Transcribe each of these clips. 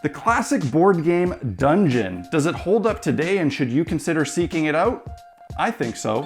The classic board game Dungeon. Does it hold up today and should you consider seeking it out? I think so.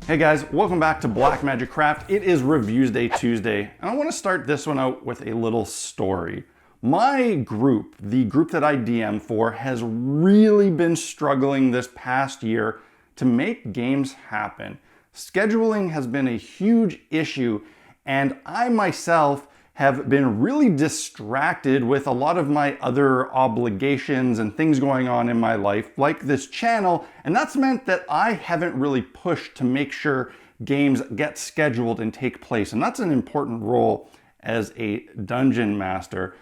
Hey guys, welcome back to Black Magic Craft. It is Reviews Day Tuesday, and I want to start this one out with a little story. My group, the group that I DM for, has really been struggling this past year to make games happen. Scheduling has been a huge issue, and I myself have been really distracted with a lot of my other obligations and things going on in my life, like this channel, and that's meant that I haven't really pushed to make sure games get scheduled and take place, and that's an important role as a dungeon master.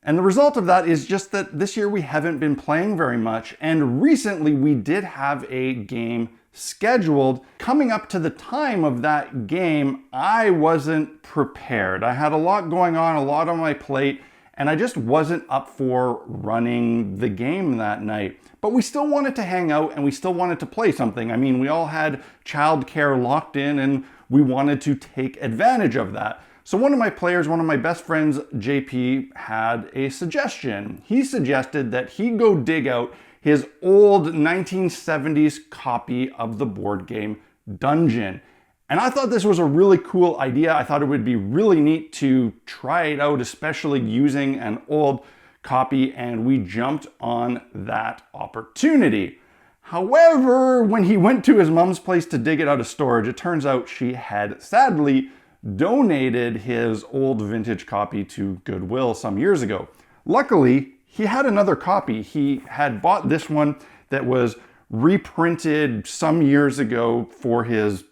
And the result of that is just that this year we haven't been playing very much, and recently we did have a game scheduled. Coming up to the time of that game, I wasn't prepared. I had a lot going on, a lot on my plate, and I just wasn't up for running the game that night. But we still wanted to hang out and we still wanted to play something. I mean, we all had childcare locked in and we wanted to take advantage of that. So one of my players, one of my best friends, JP, had a suggestion. He suggested that he go dig out his old 1970s copy of the board game Dungeon. And I thought this was a really cool idea. I thought it would be really neat to try it out, especially using an old copy, and we jumped on that opportunity. However, when he went to his mom's place to dig it out of storage, it turns out she had sadly donated his old vintage copy to Goodwill some years ago. Luckily, he had another copy. He had bought this one that was reprinted some years ago for his,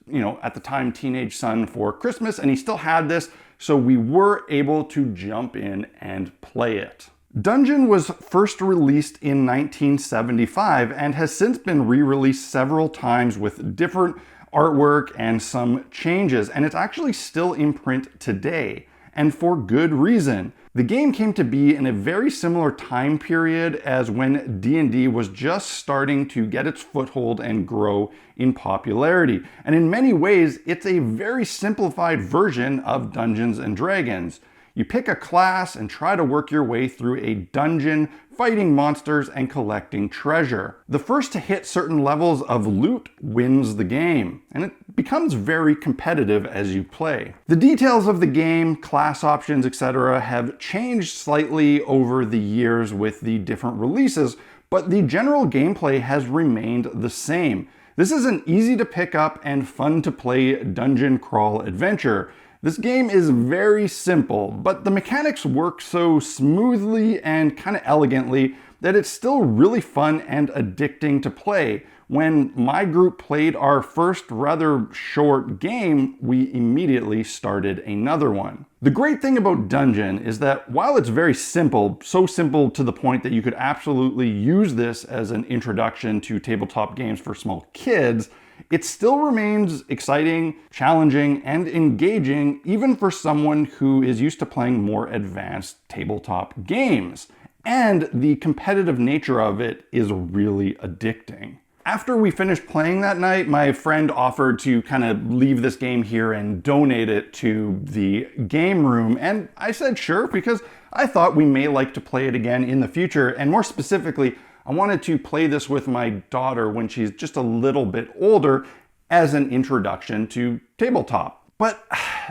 at the time, teenage son for Christmas, and he still had this, so we were able to jump in and play it. Dungeon was first released in 1975 and has since been re-released several times with different artwork and some changes, and it's actually still in print today, and for good reason. The game came to be in a very similar time period as when D&D was just starting to get its foothold and grow in popularity, and in many ways it's a very simplified version of Dungeons and Dragons. You pick a class and try to work your way through a dungeon, fighting monsters and collecting treasure. The first to hit certain levels of loot wins the game, and it becomes very competitive as you play. The details of the game, class options, etc. have changed slightly over the years with the different releases, but the general gameplay has remained the same. This is an easy to pick up and fun to play dungeon crawl adventure. This game is very simple, but the mechanics work so smoothly and kind of elegantly that it's still really fun and addicting to play. When my group played our first rather short game, we immediately started another one. The great thing about Dungeon is that while it's very simple, so simple to the point that you could absolutely use this as an introduction to tabletop games for small kids, it still remains exciting, challenging, and engaging even for someone who is used to playing more advanced tabletop games. And the competitive nature of it is really addicting. After we finished playing that night, my friend offered to kind of leave this game here and donate it to the game room, and I said sure, because I thought we may like to play it again in the future, and more specifically, I wanted to play this with my daughter when she's just a little bit older as an introduction to tabletop. But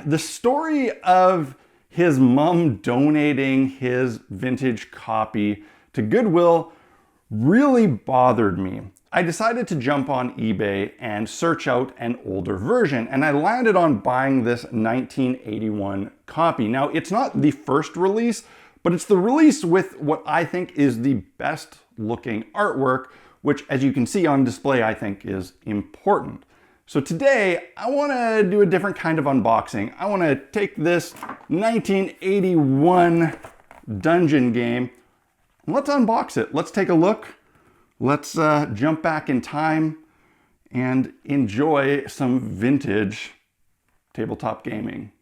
the story of his mom donating his vintage copy to Goodwill really bothered me. I decided to jump on eBay and search out an older version, and I landed on buying this 1981 copy. Now, it's not the first release, but it's the release with what I think is the best looking artwork, which, as you can see on display, I think is important. So today, I want to do a different kind of unboxing. I want to take this 1981 Dungeon game, and let's unbox it. Let's take a look. Let's jump back in time and enjoy some vintage tabletop gaming.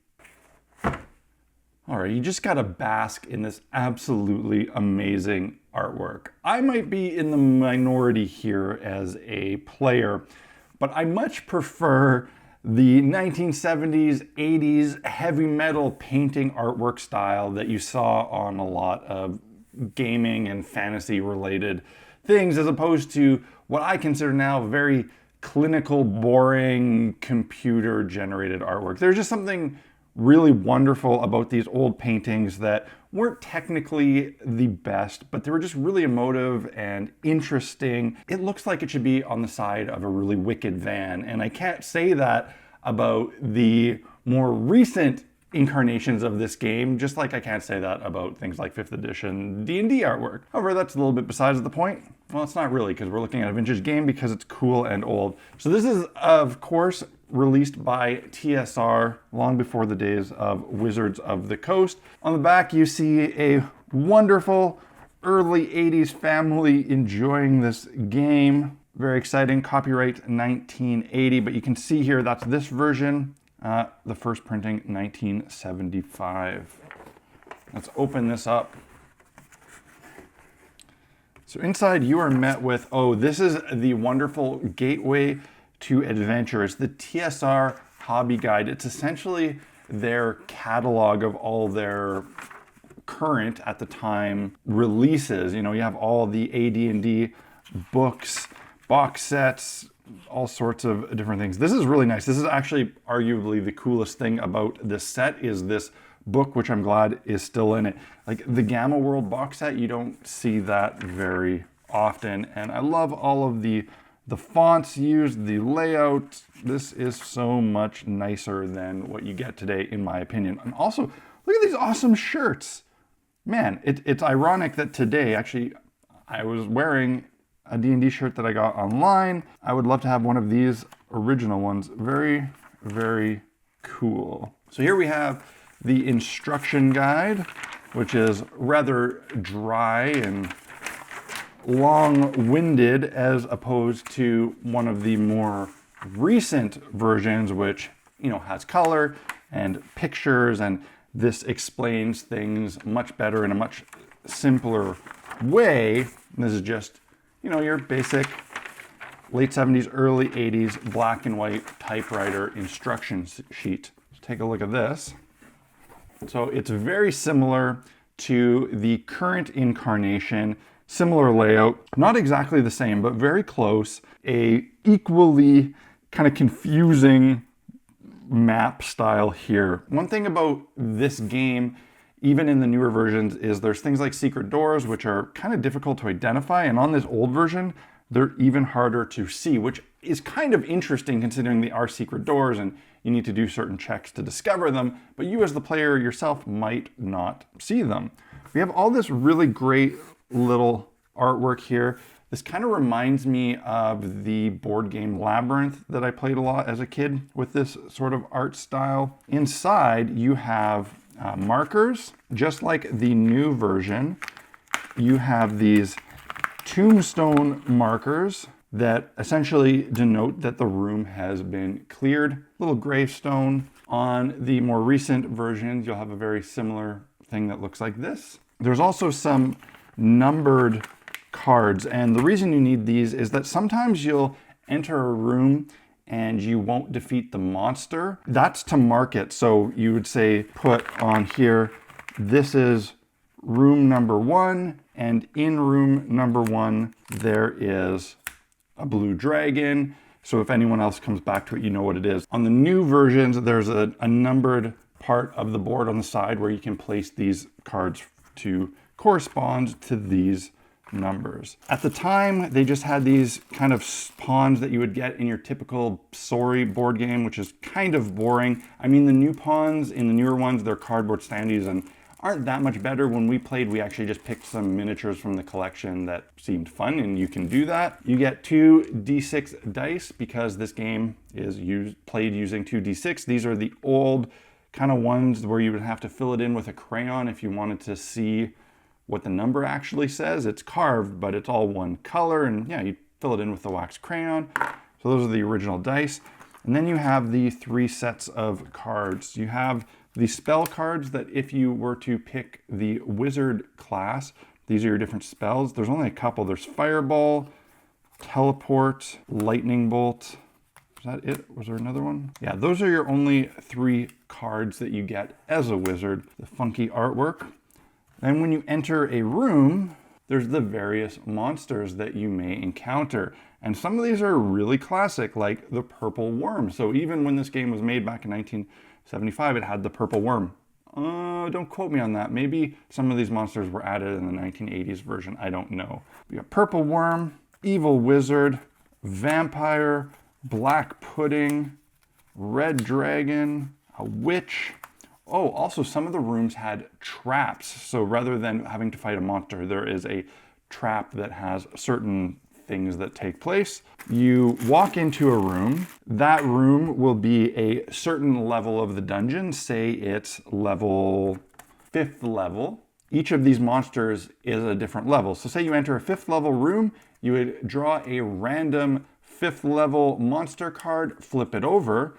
All right, you just gotta bask in this absolutely amazing artwork. I might be in the minority here as a player, but I much prefer the 1970s, 80s heavy metal painting artwork style that you saw on a lot of gaming and fantasy related things, as opposed to what I consider now very clinical, boring, computer generated artwork. There's just something really wonderful about these old paintings that weren't technically the best, but they were just really emotive and interesting. It looks like it should be on the side of a really wicked van, and I can't say that about the more recent incarnations of this game, just like I can't say that about things like 5th edition D&D artwork. However, that's a little bit besides the point. Well, it's not really, because we're looking at a vintage game because it's cool and old. So this is, of course, released by TSR long before the days of Wizards of the Coast. On the back, you see a wonderful early 80s family enjoying this game. Very exciting, copyright 1980, but you can see here that's this version. The first printing, 1975. Let's open this up. So inside you are met with, oh, this is the wonderful Gateway to Adventure. It's the TSR Hobby Guide. It's essentially their catalog of all their current, at the time, releases. You know, you have all the AD&D books, box sets, all sorts of different things. This is really nice. This is actually arguably the coolest thing about this set is this book, which I'm glad is still in it. Like the Gamma World box set, you don't see that very often. And I love all of the fonts used, the layout. This is so much nicer than what you get today, in my opinion. And also, look at these awesome shirts. Man, it's ironic that today, actually, I was wearing a D&D shirt that I got online. I would love to have one of these original ones. Very, very cool. So here we have the instruction guide, which is rather dry and long-winded as opposed to one of the more recent versions, which, you know, has color and pictures, and this explains things much better in a much simpler way. This is just, you know, your basic late 70s, early 80s black and white typewriter instruction sheet. Let's take a look at this. So it's very similar to the current incarnation, similar layout, not exactly the same, but very close. A equally kind of confusing map style here. One thing about this game, even in the newer versions, is there's things like secret doors, which are kind of difficult to identify. And on this old version, they're even harder to see, which is kind of interesting considering they are secret doors and you need to do certain checks to discover them, but you as the player yourself might not see them. We have all this really great little artwork here. This kind of reminds me of the board game Labyrinth that I played a lot as a kid with this sort of art style. Inside, you have markers, just like the new version. You have these tombstone markers that essentially denote that the room has been cleared. Little gravestone. On the more recent versions, you'll have a very similar thing that looks like this. There's also some numbered cards, and the reason you need these is that sometimes you'll enter a room and you won't defeat the monster. That's to mark it. So you would say, put on here, this is room number 1, and in room number 1, there is a blue dragon. So if anyone else comes back to it, you know what it is. On the new versions, there's a numbered part of the board on the side where you can place these cards to correspond to these numbers. At the time, they just had these kind of pawns that you would get in your typical Sorry board game, which is kind of boring. I mean, the new pawns in the newer ones, they're cardboard standees and aren't that much better. When we played, we actually just picked some miniatures from the collection that seemed fun, and you can do that. You get 2 D6 dice because this game is played using 2 D6. These are the old kind of ones where you would have to fill it in with a crayon if you wanted to see what the number actually says. It's carved, but it's all one color, and yeah, you fill it in with the wax crayon. So those are the original dice. And then you have the 3 sets of cards. You have the spell cards that if you were to pick the wizard class, these are your different spells. There's only a couple. There's Fireball, Teleport, Lightning Bolt. that it? Was there another one? Yeah, those are your only 3 cards that you get as a wizard. The funky artwork. Then when you enter a room, there's the various monsters that you may encounter. And some of these are really classic, like the purple worm. So even when this game was made back in 1975, it had the purple worm. Don't quote me on that. Maybe some of these monsters were added in the 1980s version. I don't know. We got purple worm, evil wizard, vampire, black pudding, red dragon, a witch. Oh, also some of the rooms had traps. So rather than having to fight a monster, there is a trap that has certain things that take place. You walk into a room. That room will be a certain level of the dungeon. Say it's level 5th level. Each of these monsters is a different level. So say you enter a 5th level room, you would draw a random 5th level monster card, flip it over,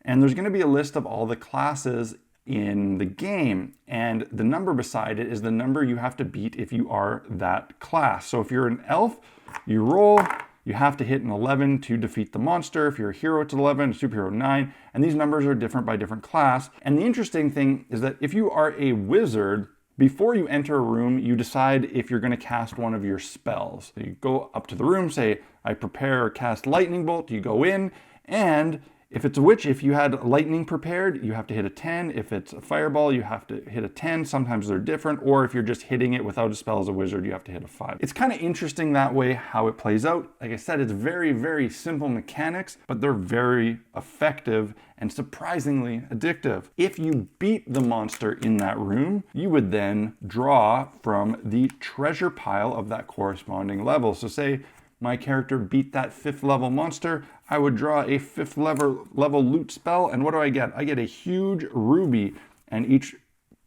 and there's going to be a list of all the classes in the game, and the number beside it is the number you have to beat if you are that class. So if you're an elf, you roll, you have to hit an 11 to defeat the monster. If you're a hero, it's 11, a superhero 9, and these numbers are different by different class. And the interesting thing is that if you are a wizard, before you enter a room, you decide if you're going to cast one of your spells. So you go up to the room, say, I prepare or cast lightning bolt, you go in, and if it's a witch, if you had lightning prepared, you have to hit a 10. If it's a fireball, you have to hit a 10. Sometimes they're different. Or if you're just hitting it without a spell as a wizard, you have to hit a 5. It's kind of interesting that way how it plays out. Like I said, it's very, very simple mechanics, but they're very effective and surprisingly addictive. If you beat the monster in that room, you would then draw from the treasure pile of that corresponding level. So say my character beat that 5th level monster, I would draw a 5th level loot spell, and what do I get? I get a huge ruby, and each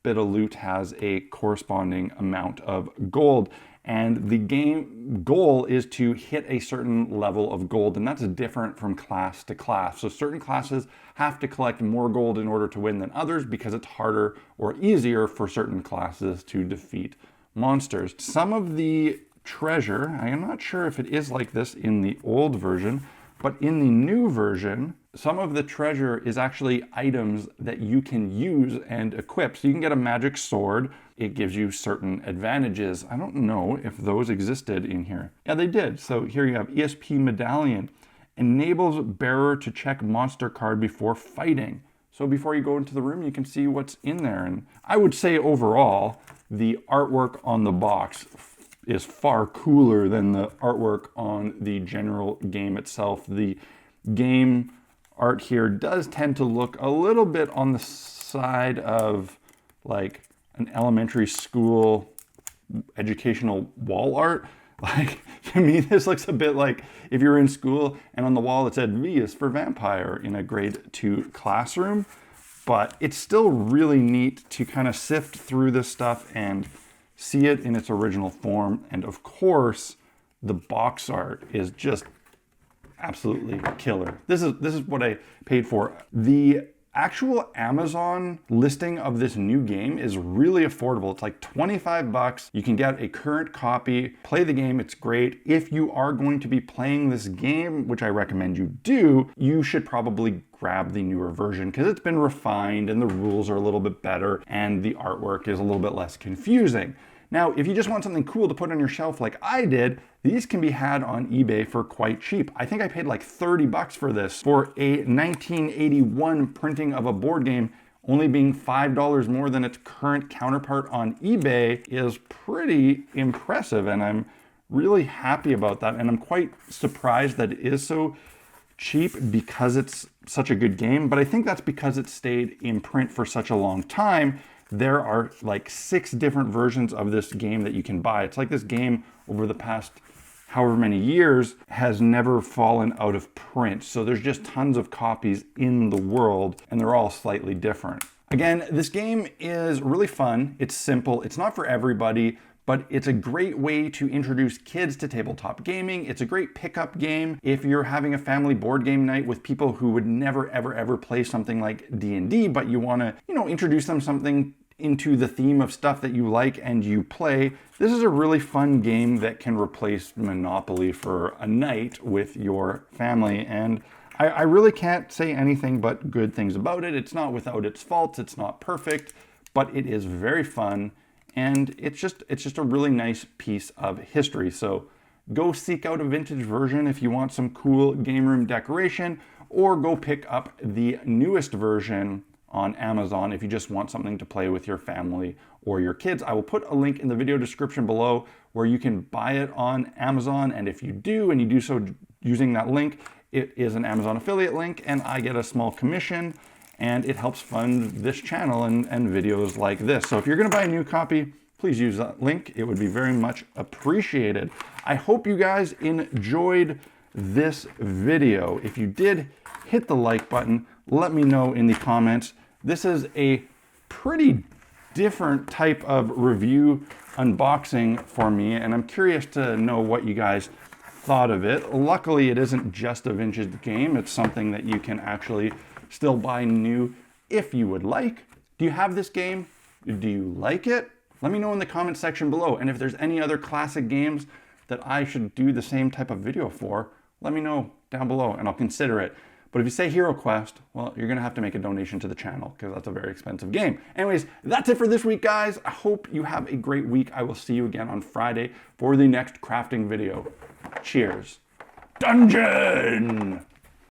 bit of loot has a corresponding amount of gold. And the game goal is to hit a certain level of gold, and that's different from class to class. So certain classes have to collect more gold in order to win than others because it's harder or easier for certain classes to defeat monsters. Some of the treasure, I am not sure if it is like this in the old version, but in the new version, some of the treasure is actually items that you can use and equip. So you can get a magic sword. It gives you certain advantages. I don't know if those existed in here. Yeah, they did. So here you have ESP medallion. Enables bearer to check monster card before fighting. So before you go into the room, you can see what's in there. And I would say overall, the artwork on the box is far cooler than the artwork on the general game itself. The game art here does tend to look a little bit on the side of like an elementary school educational wall art. Like, to me, this looks a bit like if you're in school and on the wall it said V is for vampire in a grade 2 classroom. But it's still really neat to kind of sift through this stuff and see it in its original form. And of course, the box art is just absolutely killer. This is what I paid for. The actual Amazon listing of this new game is really affordable. It's like 25 bucks. You can get a current copy, play the game, it's great. If you are going to be playing this game, which I recommend you do, you should probably grab the newer version because it's been refined and the rules are a little bit better and the artwork is a little bit less confusing. Now, if you just want something cool to put on your shelf like I did, these can be had on eBay for quite cheap. I think I paid like 30 bucks for this for a 1981 printing of a board game. Only being $5 more than its current counterpart on eBay is pretty impressive, and I'm really happy about that. And I'm quite surprised that it is so cheap because it's such a good game, but I think that's because it stayed in print for such a long time. There are like 6 different versions of this game that you can buy. It's like this game over the past however many years has never fallen out of print. So there's just tons of copies in the world and they're all slightly different. Again, this game is really fun. It's simple. It's not for everybody, but it's a great way to introduce kids to tabletop gaming. It's a great pickup game if you're having a family board game night with people who would never, ever, ever play something like D&D, but you want to, introduce them something into the theme of stuff that you like and you play. This is a really fun game that can replace Monopoly for a night with your family, and I really can't say anything but good things about it. It's not without its faults. It's not perfect, but it is very fun. And it's just a really nice piece of history. So go seek out a vintage version if you want some cool game room decoration, or go pick up the newest version on Amazon if you just want something to play with your family or your kids. I will put a link in the video description below where you can buy it on Amazon. And if you do, and you do so using that link, it is an Amazon affiliate link and I get a small commission, and it helps fund this channel and videos like this. So if you're gonna buy a new copy, please use that link. It would be very much appreciated. I hope you guys enjoyed this video. If you did, hit the like button. Let me know in the comments. This is a pretty different type of review unboxing for me, and I'm curious to know what you guys thought of it. Luckily, it isn't just a vintage game. It's something that you can actually still buy new if you would like. Do you have this game? Do you like it? Let me know in the comment section below. And if there's any other classic games that I should do the same type of video for, let me know down below and I'll consider it. But if you say Hero Quest, well, you're gonna have to make a donation to the channel because that's a very expensive game. Anyways, that's it for this week, guys. I hope you have a great week. I will see you again on Friday for the next crafting video. Cheers. Dungeon!